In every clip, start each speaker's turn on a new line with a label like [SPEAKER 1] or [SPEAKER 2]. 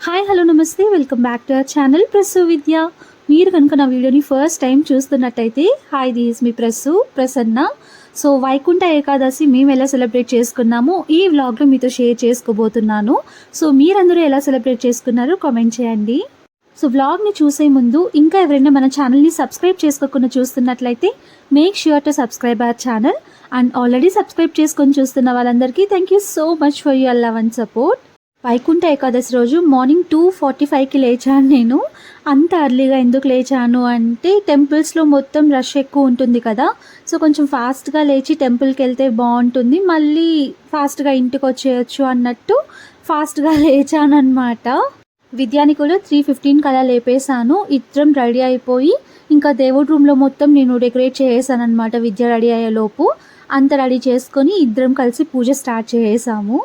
[SPEAKER 1] Hi hello namaste, welcome back to our channel Prasu Vidya. మీరు కనుక నా వీడియోని ఫస్ట్ టైం చూస్తున్నట్టయితే హాయ్, దిస్ మీ ప్రసన్న. సో వైకుంఠ ఏకాదశి మేము ఎలా సెలబ్రేట్ చేసుకున్నామో ఈ వ్లాగ్లో మీతో షేర్ చేసుకోబోతున్నాను. సో మీరందరూ ఎలా సెలబ్రేట్ చేసుకున్నారో కామెంట్ చేయండి. సో వ్లాగ్ని చూసే ముందు ఇంకా ఎవరైనా మన ఛానల్ని సబ్స్క్రైబ్ చేసుకోకుండా చూస్తున్నట్లయితే make sure to subscribe our channel. And already subscribe చేసుకొని చూస్తున్న వాళ్ళందరికీ thank you so much for your love and support. Vaikuntha Ekadashi రోజు మార్నింగ్ 2:45కి లేచాను. నేను అంత అర్లీగా ఎందుకు లేచాను అంటే టెంపుల్స్లో మొత్తం రష్ ఎక్కువ ఉంటుంది కదా, సో కొంచెం ఫాస్ట్గా లేచి టెంపుల్కి వెళ్తే బాగుంటుంది, మళ్ళీ ఫాస్ట్గా ఇంటికి వచ్చేయచ్చు అన్నట్టు ఫాస్ట్గా లేచాను అనమాట. విద్యాని కూడా 3:15 అలా లేపేశాను. ఇద్దరం రెడీ అయిపోయి ఇంకా దేవుడి రూమ్లో మొత్తం నేను డెకరేట్ చేసేసాను అనమాట. విద్య రెడీ అయ్యేలోపు అంత రెడీ చేసుకొని ఇద్దరం కలిసి పూజ స్టార్ట్ చేసాము.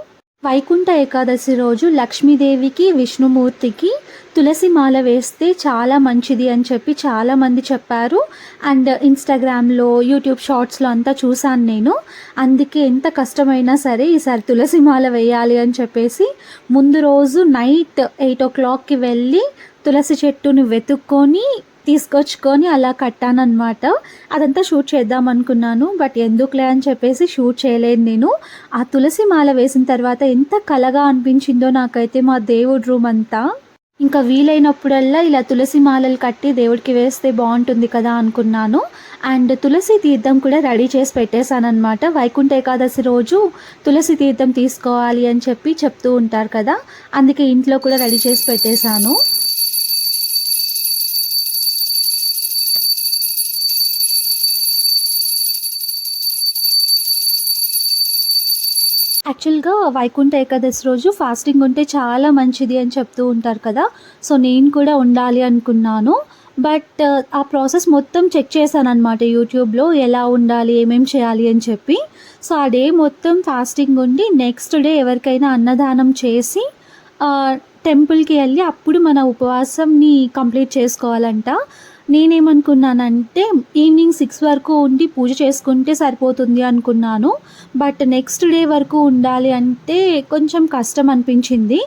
[SPEAKER 1] వైకుంఠ ఏకాదశి రోజు లక్ష్మీదేవికి విష్ణుమూర్తికి తులసి మాల వేస్తే చాలా మంచిది అని చెప్పి చాలామంది చెప్పారు. అండ్ ఇన్స్టాగ్రామ్లో యూట్యూబ్ షార్ట్స్లో అంతా చూశాను నేను. అందుకే ఎంత కష్టమైనా సరే ఈసారి తులసి మాల వేయాలి అని చెప్పేసి ముందు రోజు నైట్ 8 o'clockకి వెళ్ళి తులసి చెట్టుని వెతుక్కొని తీసుకొచ్చుకొని అలా కట్టానమాట. అదంతా షూట్ చేద్దాం అనుకున్నాను, బట్ ఎందుకులే అని చెప్పేసి షూట్ చేయలేదు నేను. ఆ తులసి మాల వేసిన తర్వాత ఎంత కలగా అనిపించిందో నాకైతే మా దేవుడి రూమ్ అంతా. ఇంకా వీలైనప్పుడల్లా ఇలా తులసి మాలలు కట్టి దేవుడికి వేస్తే బాగుంటుంది కదా అనుకున్నాను. అండ్ తులసి తీర్థం కూడా రెడీ చేసి పెట్టేశానమాట. వైకుంఠ ఏకాదశి రోజు తులసి తీర్థం తీసుకోవాలి అని చెప్పి చెప్తూ ఉంటారు కదా, అందుకే ఇంట్లో కూడా రెడీ చేసి పెట్టేశాను. యాక్చువల్గా వైకుంఠ ఏకాదశి రోజు ఫాస్టింగ్ ఉంటే చాలా మంచిది అని చెప్తూ ఉంటారు కదా, సో నేను కూడా ఉండాలి అనుకున్నాను. బట్ ఆ ప్రాసెస్ మొత్తం చెక్ చేశాను అనమాట యూట్యూబ్లో, ఎలా ఉండాలి ఏమేమి చేయాలి అని చెప్పి. సో ఆ డే మొత్తం ఫాస్టింగ్ ఉండి నెక్స్ట్ డే ఎవరికైనా అన్నదానం చేసి టెంపుల్కి వెళ్ళి అప్పుడు మన ఉపవాసంని కంప్లీట్ చేసుకోవాలంట. నేనేమనుకున్నానంటే ఈవినింగ్ 6 వరకు ఉండి పూజ చేసుకుంటే సరిపోతుంది అనుకున్నాను. బట్ నెక్స్ట్ డే వరకు ఉండాలి అంటే కొంచెం కష్టం అనిపించింది.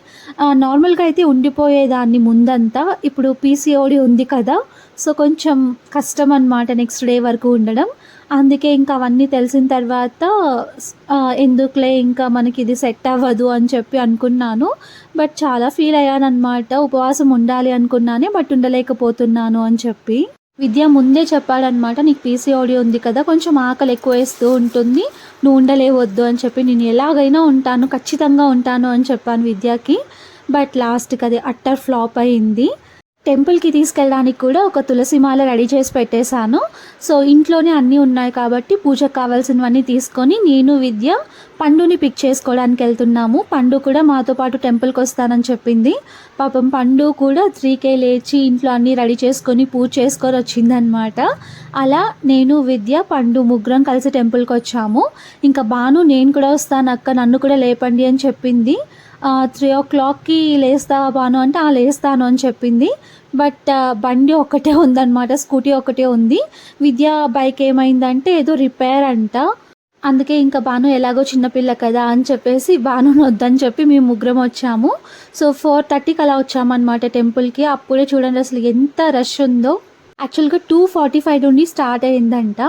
[SPEAKER 1] నార్మల్గా అయితే ఉండిపోయేదాన్ని ముందంతా, ఇప్పుడు పీసీఓడి ఉంది కదా, సో కొంచెం కష్టం అన్నమాట నెక్స్ట్ డే వరకు ఉండడం. అందుకే ఇంకా అవన్నీ తెలిసిన తర్వాత ఎందుకులే ఇంకా మనకి ఇది సెట్ అవ్వదు అని చెప్పి అనుకున్నాను. బట్ చాలా ఫీల్ అయ్యాను అనమాట. ఉపవాసం ఉండాలి అనుకున్నానే బట్ ఉండలేకపోతున్నాను అని చెప్పి. విద్య ముందే చెప్పాడనమాట, నీకు పీసీఓడి ఉంది కదా, కొంచెం ఆకలి ఎక్కువ వేస్తూ ఉంటుంది, నువ్వు ఉండలేవద్దు అని చెప్పి. నేను ఎలాగైనా ఉంటాను, ఖచ్చితంగా ఉంటాను అని చెప్పాను విద్యకి. బట్ లాస్ట్కి అది అట్టర్ ఫ్లాప్ అయింది. టెంపుల్కి తీసుకెళ్ళడానికి కూడా ఒక తులసి మాల రెడీ చేసి పెట్టేశాను. సో ఇంట్లోనే అన్నీ ఉన్నాయి కాబట్టి పూజకు కావాల్సినవన్నీ తీసుకొని నేను విద్య పండుని పిక్ చేసుకోవడానికి వెళ్తున్నాము. పండు కూడా మాతో పాటు టెంపుల్కి వస్తానని చెప్పింది. పాపం పండు కూడా 3K లేచి ఇంట్లో అన్నీ రెడీ చేసుకొని పూజ చేసుకొని వచ్చిందనమాట. అలా నేను విద్య పండు ముగ్గురం కలిసి టెంపుల్కి వచ్చాము. ఇంకా బాను నేను కూడా వస్తాను అక్క, నన్ను కూడా లేపండి అని చెప్పింది. 3 o'clockకి లేస్తావా బాను అంటే లేస్తాను అని చెప్పింది. బట్ బండి ఒక్కటే ఉందన్నమాట, స్కూటీ ఒకటే ఉంది. విద్య బైక్ ఏమైందంటే ఏదో రిపేర్ అంట. అందుకే ఇంకా బాను ఎలాగో చిన్నపిల్ల కదా అని చెప్పేసి బాను వద్దని చెప్పి మేము ముగ్గురం వచ్చాము. సో 4:30కి అలా వచ్చామన్నమాట టెంపుల్కి. అప్పుడే చూడండి అసలు ఎంత రష్ ఉందో. యాక్చువల్గా 2:45 నుండి స్టార్ట్ అయిందంట.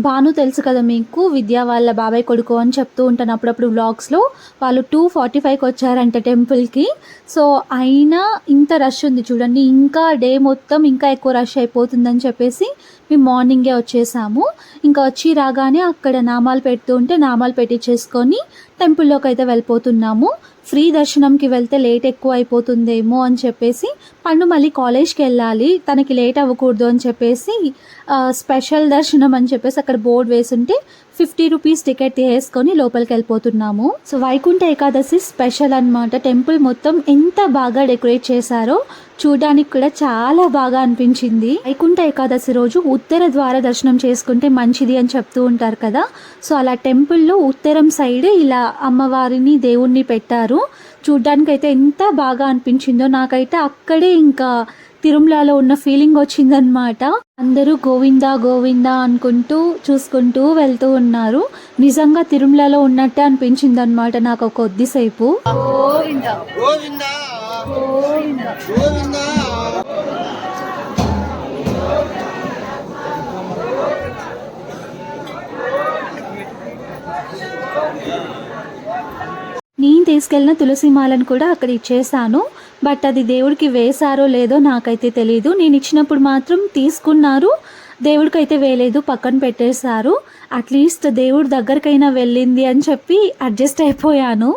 [SPEAKER 1] బాను తెలుసు కదా మీకు, విద్య వాళ్ళ బాబాయ్ కొడుకు అని చెప్తూ ఉంటాను అప్పుడప్పుడు వ్లాగ్స్లో. వాళ్ళు 2:45కి వచ్చారంట టెంపుల్కి. సో అయినా ఇంత రష్ ఉంది చూడండి, ఇంకా డే మొత్తం ఇంకా ఎక్కువ రష్ అయిపోతుందని చెప్పేసి మేము మార్నింగే వచ్చేసాము. ఇంకా వచ్చి రాగానే అక్కడ నామాలు పెడుతూ ఉంటే నామాలు పెట్టించేసుకొని టెంపుల్లోకి అయితే వెళ్ళిపోతున్నాము. ఫ్రీ దర్శనంకి వెళ్తే లేట్ ఎక్కువ అయిపోతుందేమో అని చెప్పేసి పండు మళ్ళీ కాలేజ్కి వెళ్ళాలి, తనకి లేట్ అవ్వకూడదు అని చెప్పేసి స్పెషల్ దర్శనం అని చెప్పేసి అక్కడ బోర్డు వేసుంటే 50 రూపీస్ టికెట్ వేసుకొని లోపలికి వెళ్ళిపోతున్నాము. సో వైకుంఠ ఏకాదశి స్పెషల్ అనమాట. టెంపుల్ మొత్తం ఎంత బాగా డెకరేట్ చేశారో చూడడానికి కూడా చాలా బాగా అనిపించింది. వైకుంఠ ఏకాదశి రోజు ఉత్తర ద్వార దర్శనం చేసుకుంటే మంచిది అని చెప్తూ ఉంటారు కదా, సో అలా టెంపుల్లో ఉత్తరం సైడ్ ఇలా అమ్మవారిని దేవుణ్ణి పెట్టారు. చూడ్డానికి అయితే ఎంత బాగా అనిపించిందో నాకైతే. అక్కడే ఇంకా తిరుమలలో ఉన్న ఫీలింగ్ వచ్చిందనమాట. అందరూ గోవిందా గోవిందా అనుకుంటూ చూసుకుంటూ వెళ్తూ ఉన్నారు. నిజంగా తిరుమలలో ఉన్నట్టే అనిపించింది అనమాట నాకు కొద్దిసేపు. గోవిందా గోవిందా నేను తీసుకెళ్ళిన తులసి మాలను కూడా అక్కడ ఇచ్చేసాను. బట్ అది దేవుడికి వేశారో లేదో నాకైతే తెలీదు. నేను ఇచ్చినప్పుడు మాత్రం తీసుకున్నారు, దేవుడికైతే వేయలేదు, పక్కన పెట్టేశారు. అట్లీస్ట్ దేవుడి దగ్గరకైనా వెళ్ళింది అని చెప్పి అడ్జస్ట్ అయిపోయాను.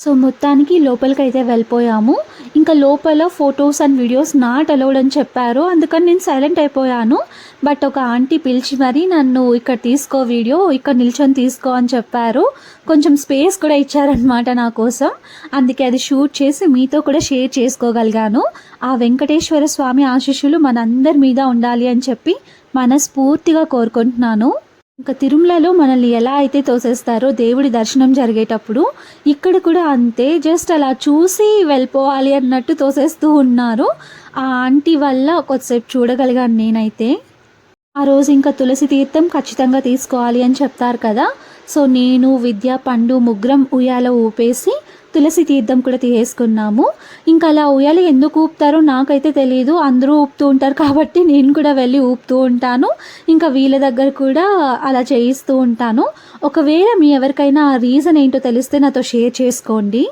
[SPEAKER 1] సో మొత్తానికి లోపలికైతే వెళ్ళిపోయాము. ఇంకా లోపల photos and videos not allowed అని చెప్పారు. అందుకని నేను సైలెంట్ అయిపోయాను. బట్ ఒక ఆంటీ పిలిచి మరీ నన్ను ఇక్కడ తీసుకో, వీడియో ఇక్కడ నిల్చొని తీసుకో అని చెప్పారు. కొంచెం స్పేస్ కూడా ఇచ్చారనమాట నా కోసం. అందుకే అది షూట్ చేసి మీతో కూడా షేర్ చేసుకోగలిగాను. ఆ వెంకటేశ్వర స్వామి ఆశీస్సులు మనందరి మీద ఉండాలి అని చెప్పి మనస్ఫూర్తిగా కోరుకుంటున్నాను. ఇంకా తిరుమలలో మనల్ని ఎలా అయితే తోసేస్తారో దేవుడి దర్శనం జరిగేటప్పుడు ఇక్కడ కూడా అంతే, జస్ట్ అలా చూసి వెళ్ళిపోవాలి అన్నట్టు తోసేస్తూ ఉన్నారు. ఆ ఆంటీ వల్ల కొద్దిసేపు చూడగలిగాను నేనైతే. ఆ రోజు ఇంకా తులసి తీర్థం ఖచ్చితంగా తీసుకోవాలి అని చెప్తారు కదా. సో నేను, విద్య, పండు ముగ్గురం ఉయ్యాల ఊపేసి తులసి తీర్థం కూడా తీసేసుకున్నాము. ఇంకా అలా ఉయ్యాల ఎందుకు ఊపుతారో నాకైతే తెలియదు. అందరూ ఊపుతూ ఉంటారు కాబట్టి నేను కూడా వెళ్ళి ఊపుతూ ఉంటాను. ఇంకా వీళ్ళ దగ్గర కూడా అలా చేయిస్తూ ఉంటాను. ఒకవేళ మీ ఎవరికైనా ఆ రీజన్ ఏంటో తెలిస్తే నాతో షేర్ చేసుకోండి.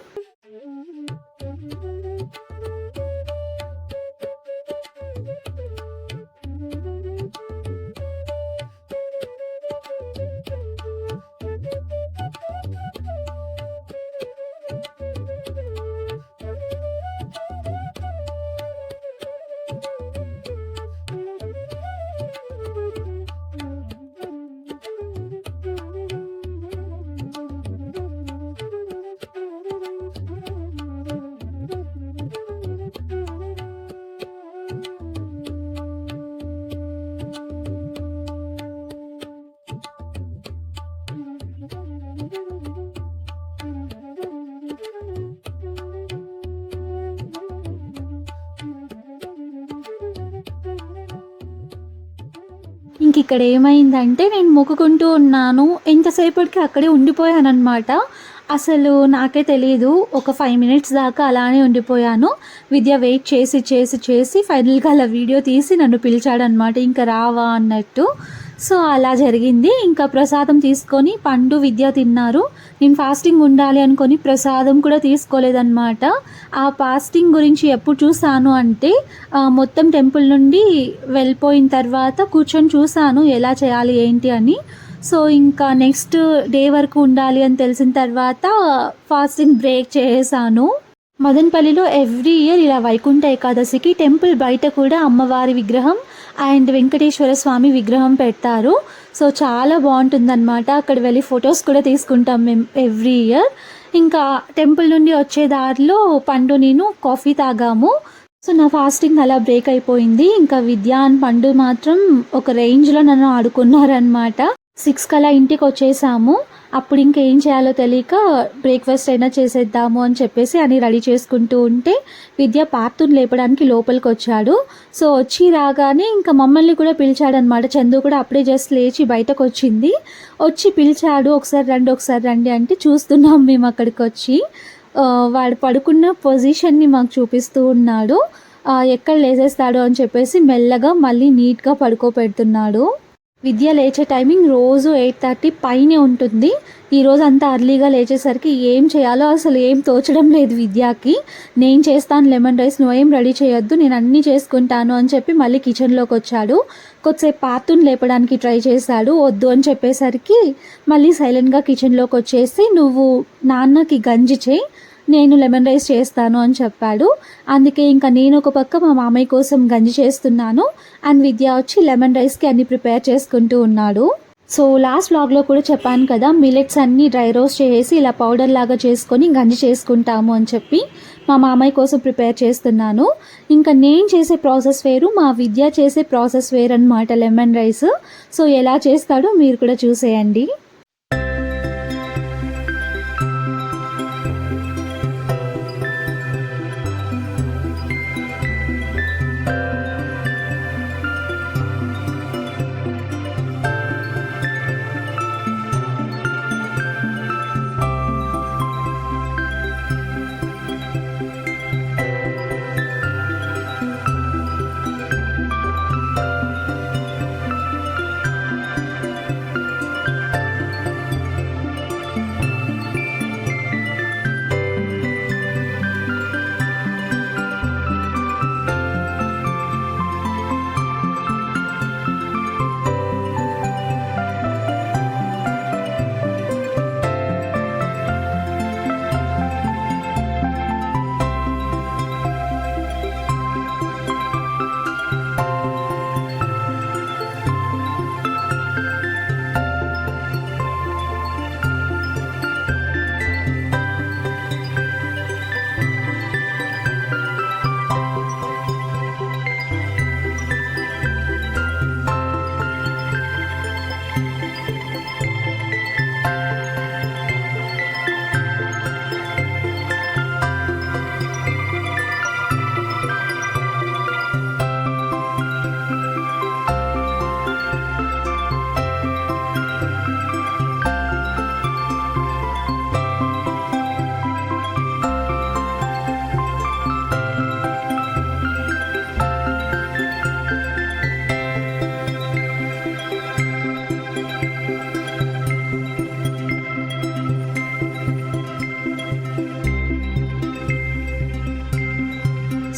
[SPEAKER 1] ఇంక ఇక్కడ ఏమైందంటే నేను మొక్కుకుంటూ ఉన్నాను. ఎంతసేపటికి అక్కడే ఉండిపోయానన్నమాట. అసలు నాకే తెలియదు. ఒక 5 మినిట్స్ దాకా అలానే ఉండిపోయాను. విద్య వెయిట్ చేసి చేసి చేసి ఫైనల్గా అలా వీడియో తీసి నన్ను పిలిచాడనమాట, ఇంకా రావా అన్నట్టు. సో అలా జరిగింది. ఇంకా ప్రసాదం తీసుకొని పండు, విద్య తిన్నారు. నేను ఫాస్టింగ్ ఉండాలి అనుకొని ప్రసాదం కూడా తీసుకోలేదన్నమాట. ఆ ఫాస్టింగ్ గురించి ఎప్పుడు చూసాను అంటే మొత్తం టెంపుల్ నుండి వెళ్ళిపోయిన తర్వాత కూర్చొని చూసాను ఎలా చేయాలి ఏంటి అని. సో ఇంకా నెక్స్ట్ డే వరకు ఉండాలి అని తెలిసిన తర్వాత ఫాస్టింగ్ బ్రేక్ చేసాను. మదనపల్లిలో ఎవ్రీ ఇయర్ ఇలా వైకుంఠ ఏకాదశికి టెంపుల్ బయట కూడా అమ్మవారి విగ్రహం అండ్ వెంకటేశ్వర స్వామి విగ్రహం పెడతారు. సో చాలా బాగుంటుందన్నమాట. అక్కడ వెళ్ళి ఫొటోస్ కూడా తీసుకుంటాం మేము ఎవ్రీ ఇయర్. ఇంకా టెంపుల్ నుండి వచ్చే దారిలో పండు నేను కాఫీ తాగాము. సో నా ఫాస్టింగ్ అలా బ్రేక్ అయిపోయింది. ఇంకా విద్య అండ్ పండు మాత్రం ఒక రేంజ్లో నన్ను ఆడుకున్నారనమాట. 6 కలా ఇంటికి వచ్చేసాము. అప్పుడు ఇంకేం చేయాలో తెలియక బ్రేక్ఫాస్ట్ అయినా చేసేద్దాము అని చెప్పేసి అని రెడీ చేసుకుంటూ ఉంటే విద్య పార్తుని లేపడానికి లోపలికి వచ్చాడు. సో వచ్చి రాగానే ఇంకా మమ్మల్ని కూడా పిలిచాడనమాట. చందు కూడా అప్పుడే జస్ట్ లేచి బయటకు వచ్చింది. వచ్చి పిలిచాడు, ఒకసారి రండి అంటే చూస్తున్నాం మేము అక్కడికి వచ్చి. వాడు పడుకున్న పొజిషన్ని మాకు చూపిస్తూ ఉన్నాడు. ఎక్కడ లేసేస్తాడు అని చెప్పేసి మెల్లగా మళ్ళీ నీట్గా పడుకోబెడుతున్నాడు. విద్య లేచే టైమింగ్ రోజు 8:30 పైనే ఉంటుంది. ఈరోజు అంతా అర్లీగా లేచేసరికి ఏం చేయాలో అసలు ఏం తోచడం లేదు విద్యకి. నేను చేస్తాను లెమన్ రైస్, నువ్వేం రెడీ చేయొద్దు, నేను అన్నీ చేసుకుంటాను అని చెప్పి మళ్ళీ కిచెన్లోకి వచ్చాడు. కొద్దిసేపు పార్తుని లేపడానికి ట్రై చేశాడు, వద్దు అని చెప్పేసరికి మళ్ళీ సైలెంట్గా కిచెన్లోకి వచ్చేసి నువ్వు నాన్నకి గంజి చేయి, నేను లెమన్ రైస్ చేస్తాను అని చెప్పాడు. అందుకే ఇంకా నేను ఒక పక్క మా మామయ్య కోసం గంజి చేస్తున్నాను అండ్ విద్య వచ్చి లెమన్ రైస్కి అన్ని ప్రిపేర్ చేసుకుంటూ ఉన్నాడు. సో లాస్ట్ వ్లాగ్లో కూడా చెప్పాను కదా, మిల్లెట్స్ అన్నీ డ్రై రోస్ట్ చేసి ఇలా పౌడర్ లాగా చేసుకొని గంజి చేసుకుంటాము అని చెప్పి మా మామయ్య కోసం ప్రిపేర్ చేస్తున్నాను. ఇంకా నేను చేసే ప్రాసెస్ వేరు, మా విద్య చేసే ప్రాసెస్ వేరు అనమాట లెమన్ రైస్. సో ఎలా చేస్తాడో మీరు కూడా చూసేయండి.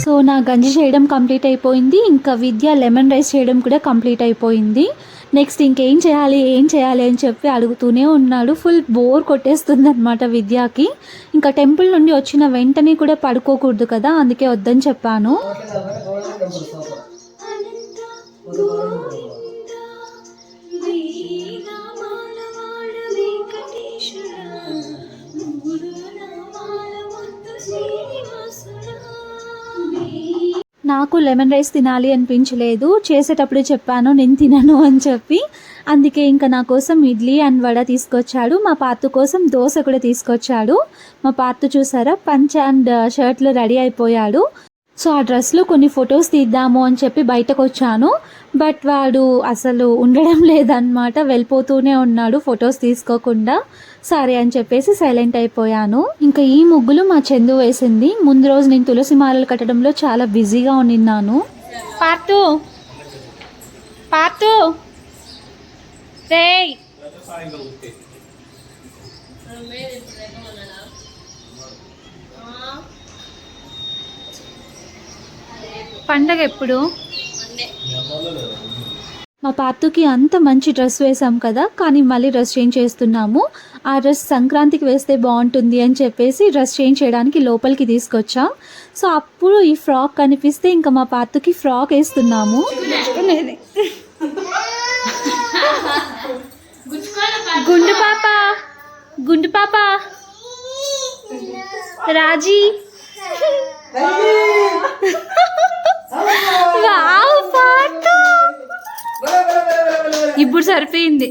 [SPEAKER 1] సో నా గంజి చేయడం కంప్లీట్ అయిపోయింది, ఇంకా విద్య లెమన్ రైస్ చేయడం కూడా కంప్లీట్ అయిపోయింది. నెక్స్ట్ ఇంకేం చేయాలి ఏం చేయాలి అని చెప్పి అడుగుతూనే ఉన్నాడు. ఫుల్ బోర్ కొట్టేస్తుంది అనమాట విద్యకి. ఇంకా టెంపుల్ నుండి వచ్చిన వెంటనే కూడా పడుకోకూడదు కదా, అందుకే వద్దని చెప్పాను. నాకు లెమన్ రైస్ తినాలి అనిపించలేదు, చేసేటప్పుడు చెప్పాను నేను తినను అని చెప్పి. అందుకే ఇంకా నా కోసం ఇడ్లీ అండ్ వడ తీసుకొచ్చాడు. మా పార్తు కోసం దోశ కూడా తీసుకొచ్చాడు. మా పార్తు చూసారా పంచ అండ్ షర్ట్లో రెడీ అయిపోయాడు. సో ఆ డ్రెస్లో కొన్ని ఫొటోస్ తీద్దాము అని చెప్పి బయటకు వచ్చాను. బట్ వాడు అసలు ఉండడం లేదన్నమాట, వెళ్ళిపోతూనే ఉన్నాడు ఫొటోస్ తీసుకోకుండా. సరే అని చెప్పేసి సైలెంట్ అయిపోయాను. ఇంకా ఈ ముగ్గులు మా చందు వేసింది. ముందు రోజు నేను తులసి మాలలు కట్టడంలో చాలా బిజీగా ఉన్నాను. పార్తు పార్తు రేయ్ పండగ ఎప్పుడు? మా పార్తుకి అంత మంచి డ్రెస్ వేసాం కదా, కానీ మళ్ళీ డ్రెస్ చేంజ్ చేస్తున్నాము. ఆ డ్రెస్ సంక్రాంతికి వేస్తే బాగుంటుంది అని చెప్పేసి డ్రెస్ చేంజ్ చేయడానికి లోపలికి తీసుకొచ్చాం. సో అప్పుడు ఈ ఫ్రాక్ కనిపిస్తే ఇంకా మా పార్తుకి ఫ్రాక్ వేస్తున్నాము. గుండు పాప గుండు పాప రాజీ వావ్ పార్తు ఇప్పుడు సరిపోయింది.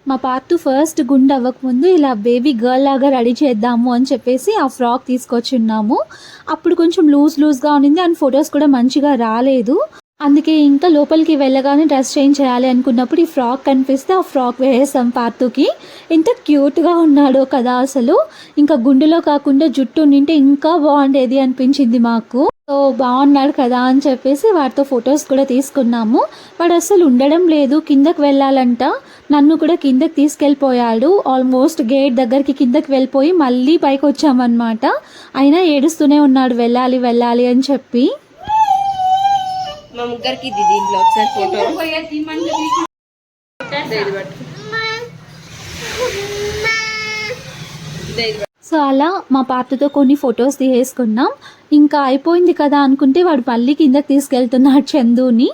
[SPEAKER 1] మా పార్తు ఫస్ట్ గుండు అవ్వకముందు ఇలా బేబీ గర్ల్ లాగా రెడీ చేద్దాము అని చెప్పేసి ఆ ఫ్రాక్ తీసుకొచ్చున్నాము. అప్పుడు కొంచెం లూజ్గా ఉండింది అండ్ ఫొటోస్ కూడా మంచిగా రాలేదు. అందుకే ఇంకా లోపలికి వెళ్ళగానే డ్రెస్ చేంజ్ చేయాలి అనుకున్నప్పుడు ఈ ఫ్రాక్ కనిపిస్తే ఆ ఫ్రాక్ వేసాం పార్తుకి. ఎంత క్యూట్గా ఉన్నాడో కదా అసలు. ఇంకా గుండులో కాకుండా జుట్టు నింటే ఇంకా బాగుండేది అనిపించింది మాకు. సో బాగున్నాడు కదా అని చెప్పేసి వాటితో ఫొటోస్ కూడా తీసుకున్నాము. వాడు అసలు ఉండడం లేదు, కిందకి వెళ్ళాలంట. నన్ను కూడా కిందకి తీసుకెళ్ళిపోయాడు. ఆల్మోస్ట్ గేట్ దగ్గరికి కిందకి వెళ్ళిపోయి మళ్ళీ పైకి వచ్చామన్నమాట. అయినా ఏడుస్తూనే ఉన్నాడు వెళ్ళాలి వెళ్ళాలి అని చెప్పి.
[SPEAKER 2] మా ముగ్గురికి దీంట్లో ఒకసారి ఫోటో.
[SPEAKER 1] సో అలా మా పార్తతో కొన్ని ఫొటోస్ తీసేసుకున్నాం. ఇంకా అయిపోయింది కదా అనుకుంటే వాడు మళ్ళీ కిందకి తీసుకెళ్తున్నాడు చందుని.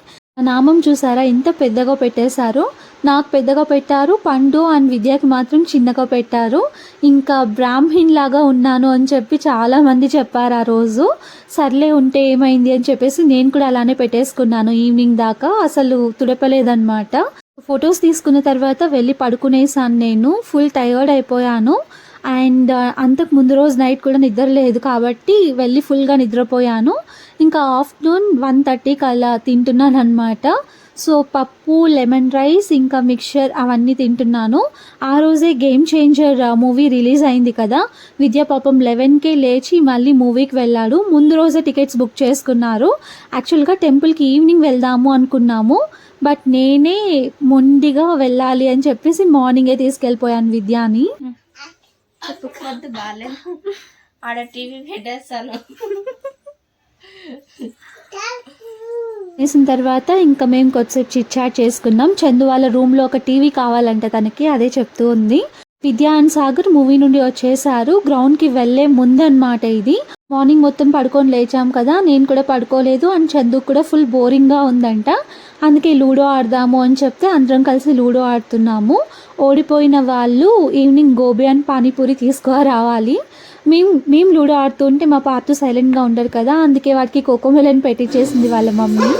[SPEAKER 1] నామం చూసారా ఎంత పెద్దగా పెట్టేశారో. నాకు పెద్దగా పెట్టారు, పండు అండ్ విద్యకి మాత్రం చిన్నగా పెట్టారు. ఇంకా బ్రాహ్మణ్ లాగా ఉన్నాను అని చెప్పి చాలామంది చెప్పారు ఆ రోజు. సర్లే ఉంటే ఏమైంది అని చెప్పేసి నేను కూడా అలానే పెట్టేసుకున్నాను. ఈవినింగ్ దాకా అసలు తుడపలేదన్నమాట. ఫొటోస్ తీసుకున్న తర్వాత వెళ్ళి పడుకునేసాను. నేను ఫుల్ టైర్డ్ అయిపోయాను. అండ్ అంతకు ముందు రోజు నైట్ కూడా నిద్ర లేదు కాబట్టి వెళ్ళి ఫుల్గా నిద్రపోయాను. ఇంకా ఆఫ్టర్నూన్ 1:30కి అలా తింటున్నాను అనమాట. సో పప్పు, లెమన్ రైస్, ఇంకా మిక్చర్ అవన్నీ తింటున్నాను. ఆ రోజే గేమ్ చేంజర్ మూవీ రిలీజ్ అయింది కదా. విద్యా పాపం 11కే లేచి మళ్ళీ మూవీకి వెళ్ళాడు. ముందు రోజే టికెట్స్ బుక్ చేసుకున్నారు. యాక్చువల్గా టెంపుల్కి ఈవినింగ్ వెళ్దాము అనుకున్నాము. బట్ నేనే మొండిగా వెళ్ళాలి అని చెప్పేసి మార్నింగే తీసుకెళ్ళిపోయాను విద్యాని.
[SPEAKER 2] బాగాలేదు ఆడ టీవీ పెట్టేస్తాను.
[SPEAKER 1] వేసిన తర్వాత ఇంకా మేము కొద్దిసేపు చిట్ చాట్ చేసుకున్నాం. చందు వాళ్ళ రూమ్లో ఒక టీవీ కావాలంటే తనకి, అదే చెప్తూ ఉంది. విద్యా అండ్ సాగర్ మూవీ నుండి వచ్చేసారు. గ్రౌండ్కి వెళ్ళే ముందు అనమాట ఇది. మార్నింగ్ మొత్తం పడుకొని లేచాం కదా, నేను కూడా పడుకోలేదు. అండ్ చందు కూడా ఫుల్ బోరింగ్గా ఉందంట. అందుకే లూడో ఆడదాము అని చెప్తే అందరం కలిసి లూడో ఆడుతున్నాము. ఓడిపోయిన వాళ్ళు ఈవినింగ్ గోబీ అండ్ పానీపూరి తీసుకురావాలి. మేము లూడో ఆడుతుంటే మా పార్తు సైలెంట్గా ఉండరు కదా, అందుకే వాడికి కోకోమెలన్ పెట్టించేసింది వాళ్ళ మమ్మీ.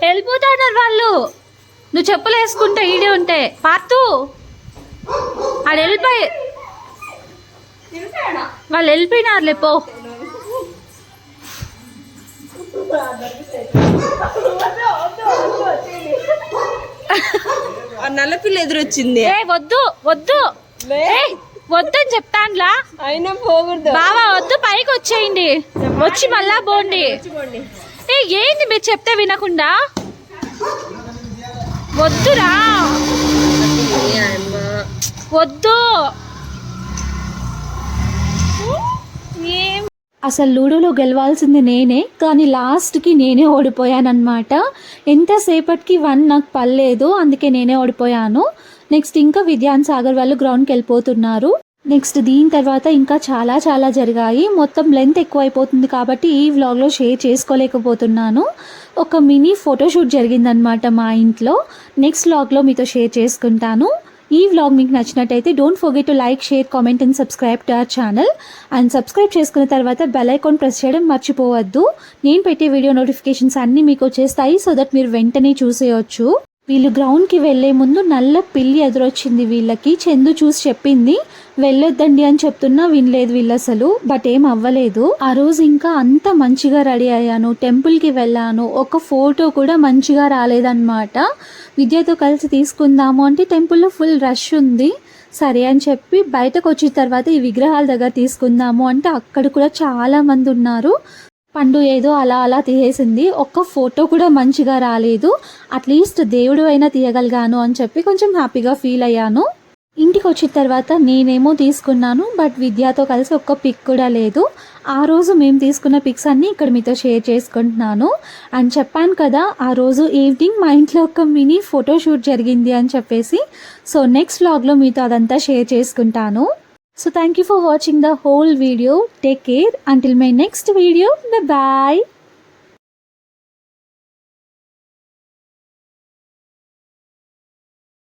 [SPEAKER 1] వెళ్ళిపోతాడు వాళ్ళు. నువ్వు చెప్పులు వేసుకుంటే ఈడే ఉంటే పార్తు ఆడు వెళ్ళిపోయి వాళ్ళు వెళ్ళిపోయినారులే పో.
[SPEAKER 2] నల్లపిల్ల ఎదురొచ్చింది.
[SPEAKER 1] వద్దు వద్దు వద్దని చెప్తానులా.
[SPEAKER 2] అయినా పోకూడదు
[SPEAKER 1] బావా, వద్దు, పైకి వచ్చేయండి, వచ్చి మళ్ళా పోండి. ఏంది మీరు చెప్తే వినకుండా? వద్దురా, వద్దు. అసలు లూడోలో గెలవాల్సింది నేనే, కానీ లాస్ట్కి నేనే ఓడిపోయానమాట. ఎంతసేపటికి 1 నాకు పర్లేదు, అందుకే నేనే ఓడిపోయాను. నెక్స్ట్ ఇంకా విద్యాన్ సాగర్ వాళ్ళు గ్రౌండ్కి వెళ్ళిపోతున్నారు. నెక్స్ట్ దీని తర్వాత ఇంకా చాలా చాలా జరిగాయి. మొత్తం లెంత్ ఎక్కువైపోతుంది కాబట్టి ఈ వ్లాగ్లో షేర్ చేసుకోలేకపోతున్నాను. ఒక మినీ ఫోటోషూట్ జరిగిందనమాట మా ఇంట్లో. నెక్స్ట్ వ్లాగ్లో మీతో షేర్ చేసుకుంటాను. ఈ వ్లాగ్ మీకు నచ్చినట్టయితే don't forget to like, share, comment and subscribe to our channel. And subscribe చేసుకున్న తర్వాత బెల్ ఐకాన్ ప్రెస్ చేయడం మర్చిపోవద్దు. నేను పెట్టే వీడియో నోటిఫికేషన్స్ అన్నీ మీకు వచ్చేస్తాయి, సో దట్ మీరు వెంటనే చూసేయచ్చు. వీళ్ళు గ్రౌండ్కి వెళ్లే ముందు నల్ల పిల్లి ఎదురొచ్చింది వీళ్ళకి. చందు చూసి చెప్పింది వెళ్ళొద్దండి అని చెప్తున్నా వినలేదు వీళ్ళు అసలు, బట్ ఏం అవ్వలేదు. ఆ రోజు ఇంకా అంత మంచిగా రెడీ అయ్యాను, టెంపుల్కి వెళ్ళాను, ఒక ఫోటో కూడా మంచిగా రాలేదన్నమాట. విద్యతో కలిసి తీసుకుందాము అంటే టెంపుల్లో ఫుల్ రష్ ఉంది. సరే అని చెప్పి బయటకు వచ్చిన తర్వాత ఈ విగ్రహాల దగ్గర తీసుకుందాము అంటే అక్కడ కూడా చాలా మంది ఉన్నారు. పండు ఏదో అలా అలా తీసేసింది, ఒక్క ఫోటో కూడా మంచిగా రాలేదు. అట్లీస్ట్ దేవుడు అయినా తీయగలిగాను అని చెప్పి కొంచెం హ్యాపీగా ఫీల్ అయ్యాను. ఇంటికి వచ్చిన తర్వాత నేనేమో తీసుకున్నాను, బట్ విద్యతో కలిసి ఒక్క పిక్ కూడా లేదు. ఆ రోజు మేము తీసుకున్న పిక్స్ అన్నీ ఇక్కడ మీతో షేర్ చేసుకుంటున్నాను. అండ్ చెప్పాను కదా ఆ రోజు ఈవినింగ్ మా ఇంట్లో ఒక మినీ ఫోటోషూట్ జరిగింది అని చెప్పేసి. సో నెక్స్ట్ వ్లాగ్లో మీతో అదంతా షేర్ చేసుకుంటాను. So thank you for watching the whole video. Take care until my next video. Bye bye.